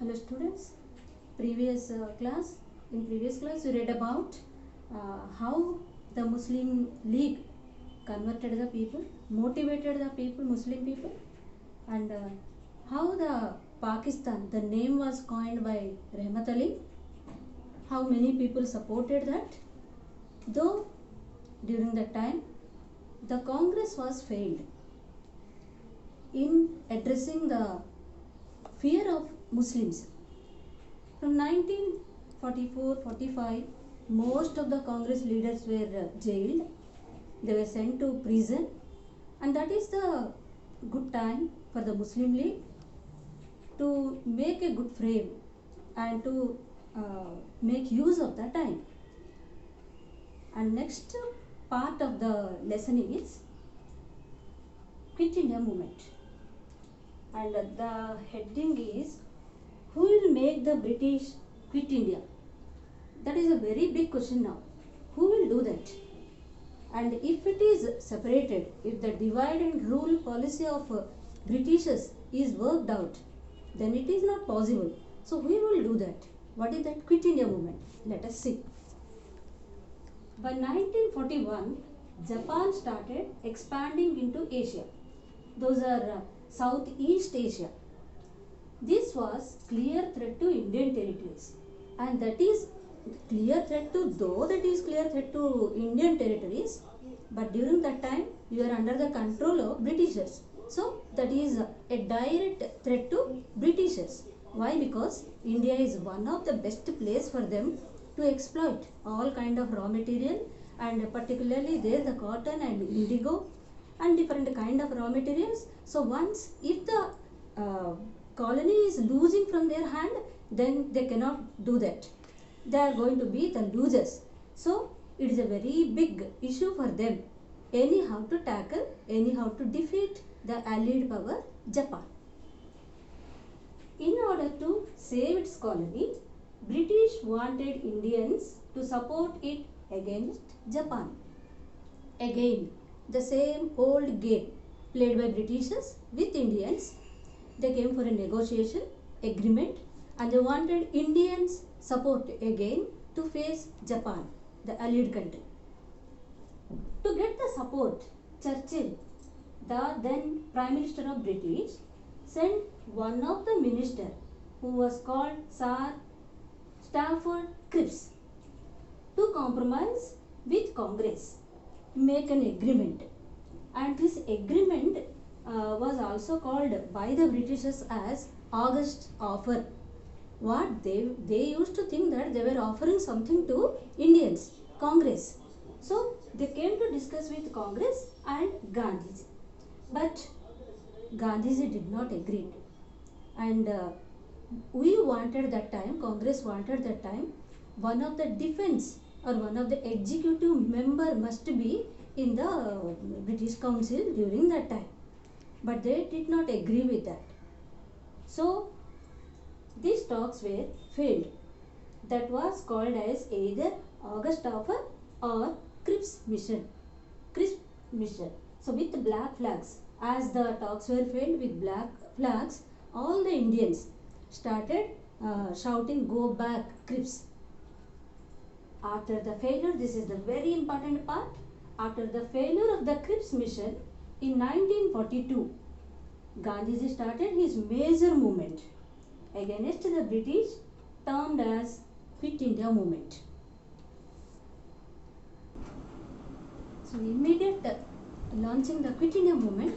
Hello students, in previous class we read about how the Muslim League converted the people, motivated the people, Muslim people, and how the Pakistan, the name was coined by Rahmat Ali, how many people supported that, though during that time the Congress was failed in addressing the fear of Muslims. From 1944-45, most of the Congress leaders were jailed. They were sent to prison, and that is the good time for the Muslim League to make a good frame and to make use of the time. And next part of the lesson is Quit India Movement. And the heading is, who will make the British quit India? That is a very big question now. Who will do that? And if it is separated, if the divide and rule policy of Britishers is worked out, then it is not possible. So who will do that? What is that Quit India Movement? Let us see. By 1941, Japan started expanding into Asia. Those are Southeast Asia. This was clear threat to Indian territories, and that is clear threat to Indian territories, but during that time you are under the control of Britishers. So that is a direct threat to Britishers. Why? Because India is one of the best place for them to exploit all kind of raw material, and particularly there the cotton and indigo and different kind of raw materials. So once if the colony is losing from their hand, then they cannot do that. They are going to be the losers. So it is a very big issue for them anyhow to tackle, anyhow to defeat the allied power Japan. In order to save its colony, British wanted Indians to support it against Japan. Again, the same old game played by Britishers with Indians. They came for a negotiation agreement, and they wanted Indians support again to face Japan, the allied country. To get the support, Churchill, the then Prime Minister of British, sent one of the minister who was called Sir Stafford Cripps to compromise with Congress, make an agreement. And this agreement was also called by the Britishers as August Offer. What they used to think that they were offering something to Indians, Congress. So they came to discuss with Congress and Gandhiji. But Gandhiji did not agree. And we wanted that time, Congress wanted that time, one of the defense or one of the executive member must be in the British Council during that time. But they did not agree with that. So these talks were failed. That was called as either August Offer or Cripps Mission. So with the black flags, as the talks were failed with black flags, all the Indians started shouting, "Go back, Cripps." After the failure, this is the very important part. After the failure of the Cripps mission in 1942, Gandhiji started his major movement against the British, termed as Quit India Movement. So immediate launching the Quit India Movement,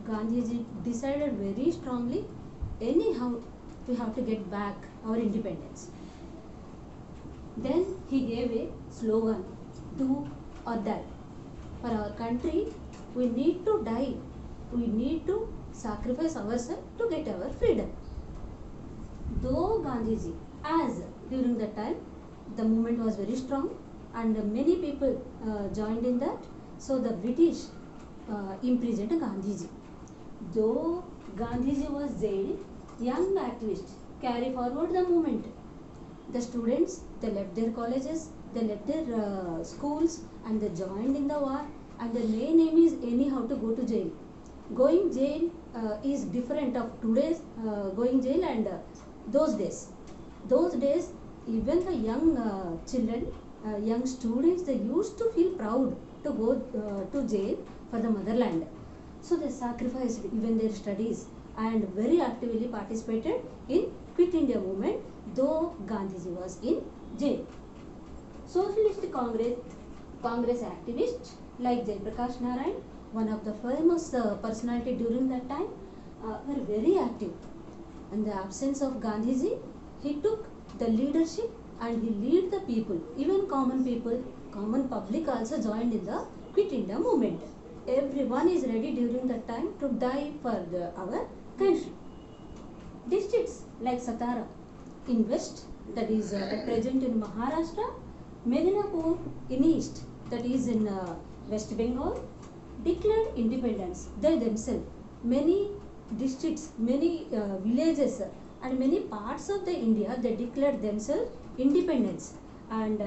Gandhiji decided very strongly, anyhow we have to get back our independence. Then he gave a slogan, "Do or die." For our country, we need to die. We need to sacrifice ourselves to get our freedom. Though Gandhiji, as during that time, the movement was very strong and many people joined in that, so the British imprisoned Gandhiji. Though Gandhiji was jailed, young activists carry forward the movement. The students, they left their colleges, they left their schools, and they joined in the war, and the main aim is anyhow to go to jail. Going jail is different of today's going jail and those days. Those days, even the young children, young students, they used to feel proud to go to jail for the motherland. So they sacrificed even their studies and very actively participated in Quit India movement, though Gandhiji was in jail. Socialist Congress activists like Jayaprakash Narayan, one of the famous personality during that time, were very active. In the absence of Gandhiji, he took the leadership and he led the people, even common people, common public also joined in the Quit India movement. Everyone is ready during that time to die for our country. Districts like Satara in west, that is present in Maharashtra, Medinapur in east, that is in West Bengal, declared independence. They themselves, many districts, many villages and many parts of the India, they declared themselves independence, and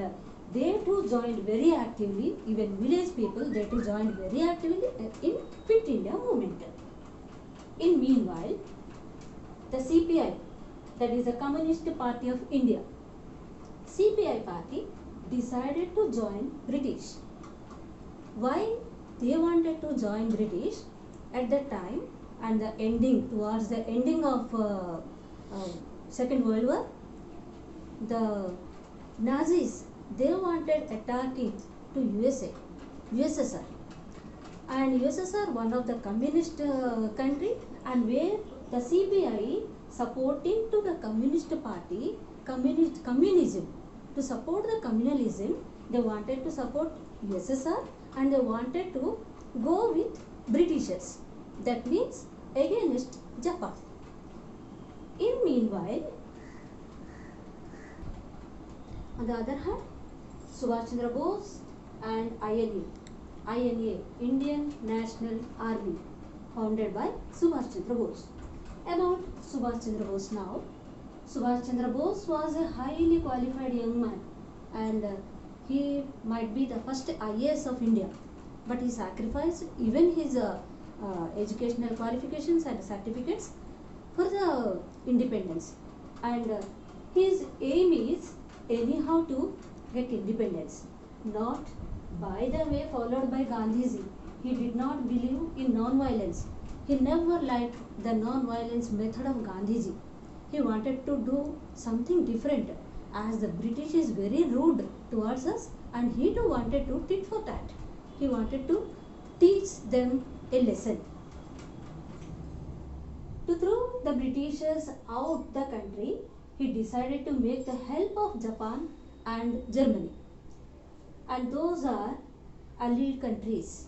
they too joined very actively, even village people, they too joined very actively in Quit India movement. In meanwhile, the CPI, that is the Communist Party of India, CPI party decided to join British. Why they wanted to join British at that time and the ending, towards the ending of Second World War, the Nazis, they wanted attacking to USSR, and USSR one of the communist country, and where the CPI supporting to the communist party, communism, to support the communalism, they wanted to support USSR and they wanted to go with Britishers, that means against Japan. In meanwhile, on the other hand, Subhash Chandra Bose and INA, Indian National Army, founded by Subhash Chandra Bose. About Subhash Chandra Bose now, Subhash Chandra Bose was a highly qualified young man, and he might be the first IAS of India, but he sacrificed even his educational qualifications and certificates for the independence, and his aim is anyhow to get independence, not by the way followed by Gandhiji. He did not believe in non-violence. He never liked the non-violence method of Gandhiji. He wanted to do something different, as the British is very rude towards us, and he too wanted to tit for tat. He wanted to teach them a lesson. To throw the Britishers out the country, he decided to make the help of Japan and Germany. And those are allied countries.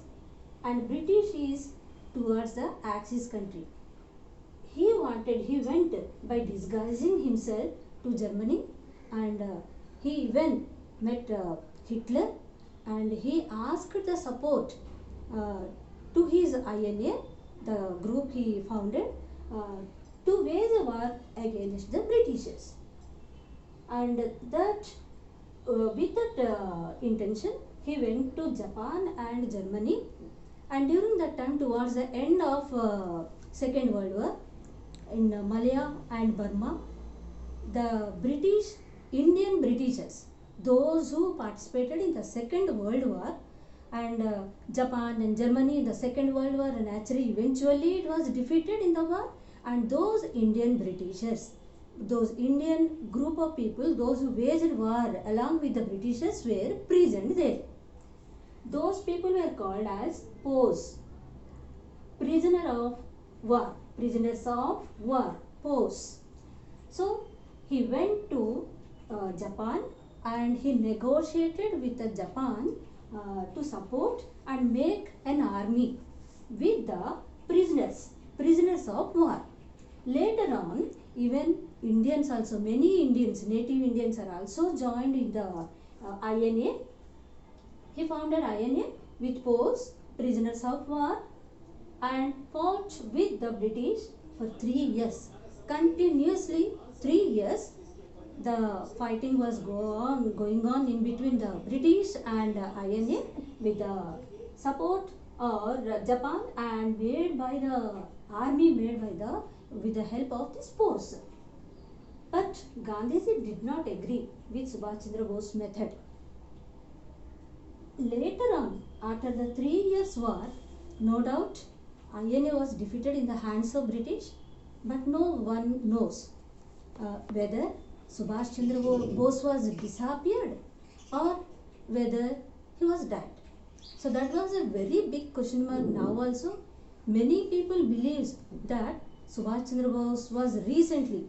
And British is towards the Axis country. He went by disguising himself to Germany, and he even met Hitler, and he asked the support to his INA, the group he founded, to wage a war against the Britishers. And that with that intention, he went to Japan and Germany, and during that time, towards the end of Second World War, in Malaya and Burma, the Indian Britishers, those who participated in the Second World War, and Japan and Germany in the Second World War, and actually eventually it was defeated in the war, and those Indian Britishers, those Indian group of people, those who waged war along with the Britishers, were present there. Those people were called as POWs, prisoners of war, POWs. So he went to Japan, and he negotiated with the Japan to support and make an army with the prisoners of war. Later on, even Indians also, many Indians, native Indians are also joined in the INA. He founded INA with POWs, prisoners of war, and fought with the British for 3 years. Continuously 3 years, the fighting was going on in between the British and INA with the support or Japan, and made by the army, with the help of this POWs. But Gandhiji did not agree with Subhash Chandra Bose's method. Later on, after the 3 years war, no doubt INA was defeated in the hands of British, but no one knows whether Subhash Chandra Bose was disappeared or whether he was dead. So that was a very big question mark now also. Many people believe that Subhash Chandra Bose was recently,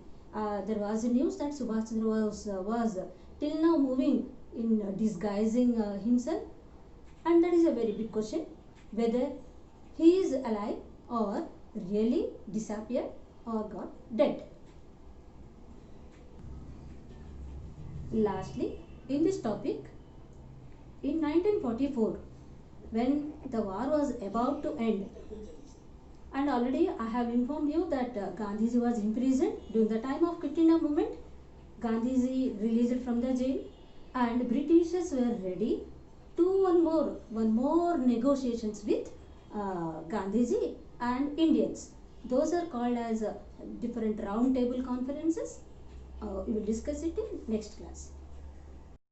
there was a news that Subhash Chandra Bose was till now moving in disguising himself, and that is a very big question whether he is alive or really disappeared or got dead. Lastly, in this topic, in 1944, when the war was about to end, and already I have informed you that Gandhiji was imprisoned during the time of Quit India movement. Gandhiji released from the jail, and Britishers were ready to one more negotiations with Gandhiji and Indians. Those are called as different round table conferences. We will discuss it in next class.